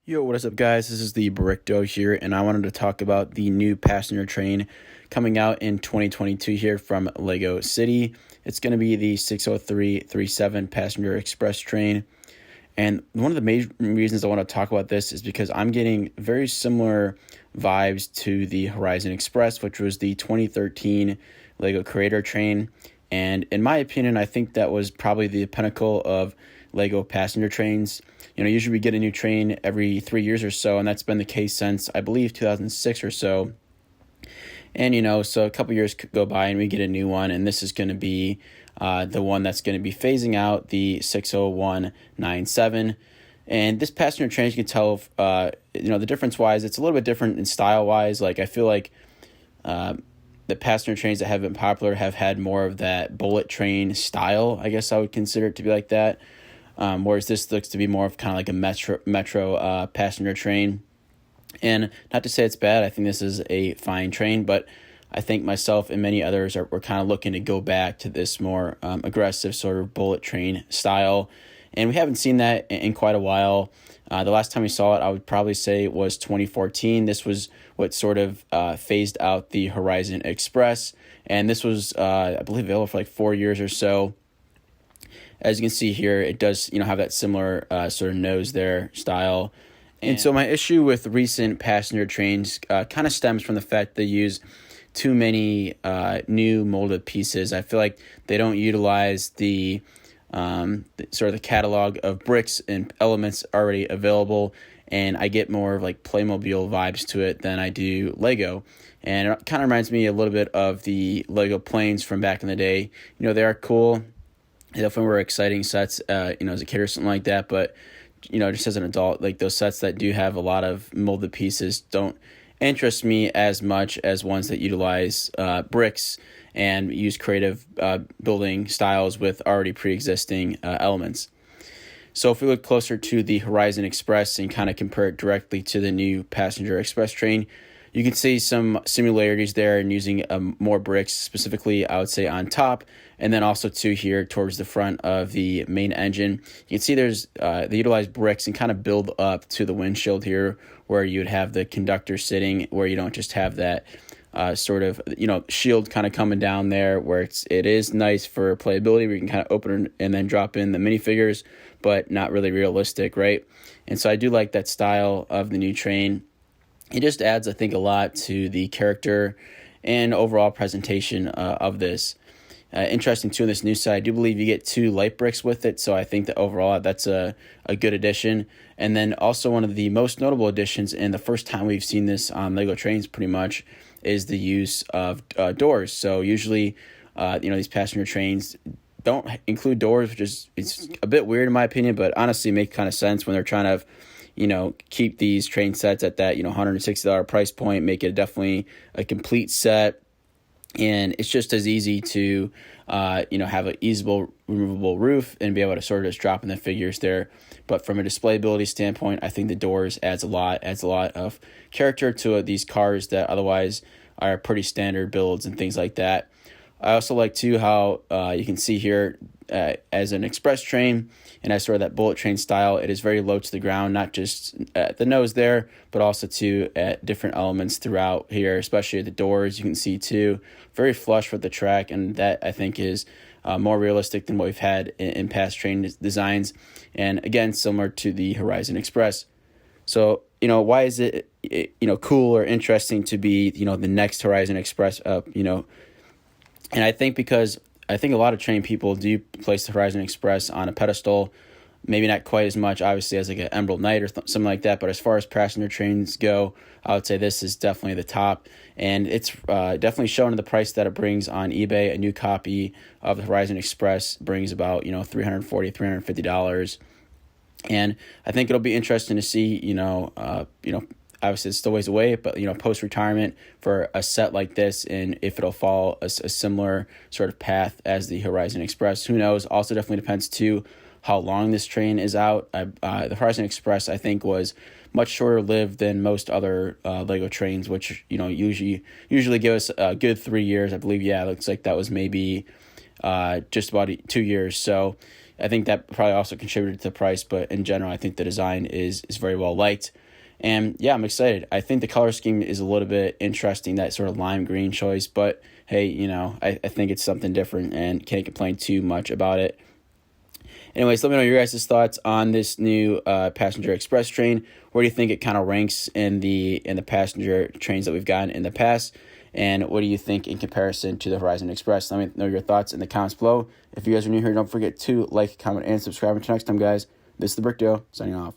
Yo, what is up, guys? This is the Brickdo here, and I wanted to talk about the new passenger train coming out in 2022 here from Lego City. It's going to be the 60337 Passenger Express train. And one of the major reasons I want to talk about this is because I'm getting very similar vibes to the Horizon Express, which was the 2013 Lego Creator train. And in my opinion, I think that was probably the pinnacle of Lego passenger trains. Usually we get a new train every 3 years or so, and that's been the case since, I believe, 2006 or so. And, so a couple years go by and we get a new one, and this is going to be the one that's going to be phasing out the 60197. And this passenger train, you can tell, the difference-wise, it's a little bit different in style-wise. Like, I feel like the passenger trains that have been popular have had more of that bullet train style. I guess I would consider it to be like that. Whereas this looks to be more of kind of like a metro passenger train. And not to say it's bad, I think this is a fine train, but I think myself and many others were kind of looking to go back to this more aggressive sort of bullet train style. And we haven't seen that in quite a while. The last time we saw it, I would probably say was 2014. This was what sort of phased out the Horizon Express. And this was, I believe, available for like 4 years or so. As you can see here, it does, have that similar sort of nose there style. And so my issue with recent passenger trains kind of stems from the fact they use too many new molded pieces. I feel like they don't utilize the sort of the catalog of bricks and elements already available, and I get more of like Playmobil vibes to it than I do Lego. And it kind of reminds me a little bit of the Lego planes from back in the day. They are cool. They definitely were exciting sets, as a kid or something like that. But, just as an adult, like those sets that do have a lot of molded pieces don't interest me as much as ones that utilize bricks and use creative building styles with already pre-existing elements. So if we look closer to the Horizon Express and kind of compare it directly to the new Passenger Express train, you can see some similarities there in using more bricks, specifically, I would say, on top, and then also too here towards the front of the main engine. You can see they utilize bricks and kind of build up to the windshield here, where you would have the conductor sitting, where you don't just have that sort of shield kind of coming down there, where it is nice for playability, where you can kind of open and then drop in the minifigures, but not really realistic, right? And so I do like that style of the new train. It just adds, I think, a lot to the character and overall presentation of this. Interesting, too, on this new side, I do believe you get 2 light bricks with it, so I think that overall that's a good addition. And then also one of the most notable additions, and the first time we've seen this on Lego trains pretty much, is the use of doors. So usually, these passenger trains don't include doors, which is it's a bit weird in my opinion, but honestly make kind of sense when they're trying to keep these train sets at that, $160 price point, make it definitely a complete set. And it's just as easy to, have an easable, removable roof and be able to sort of just drop in the figures there. But from a displayability standpoint, I think the doors adds a lot of character to these cars that otherwise are pretty standard builds and things like that. I also like, too, how you can see here as an express train and as sort of that bullet train style, it is very low to the ground, not just at the nose there, but also, too, at different elements throughout here, especially at the doors. You can see, too, very flush with the track, and that, I think, is more realistic than what we've had in past train designs, and, again, similar to the Horizon Express. So, why is it, cool or interesting to be, the next Horizon Express up, And I think because I think a lot of train people do place the Horizon Express on a pedestal, maybe not quite as much, obviously, as like an Emerald Knight or something like that. But as far as passenger trains go, I would say this is definitely the top. And it's definitely shown in the price that it brings on eBay. A new copy of the Horizon Express brings about, $340, $350. And I think it'll be interesting to see, obviously it's still ways away, but post-retirement for a set like this, and if it'll follow a similar sort of path as the Horizon Express, who knows? Also definitely depends too how long this train is out. The Horizon Express, I think, was much shorter lived than most other Lego trains, which usually give us a good 3 years. I believe, it looks like that was maybe just about 2 years. So I think that probably also contributed to the price, but in general, I think the design is very well liked. And yeah, I'm excited. I think the color scheme is a little bit interesting, that sort of lime green choice, but hey, I think it's something different and can't complain too much about it. Anyways, let me know your guys' thoughts on this new passenger express train. Where do you think it kind of ranks in the passenger trains that we've gotten in the past? And what do you think in comparison to the Horizon Express? Let me know your thoughts in the comments below. If you guys are new here, don't forget to like, comment, and subscribe. Until next time, guys, this is the Brick Duo, signing off.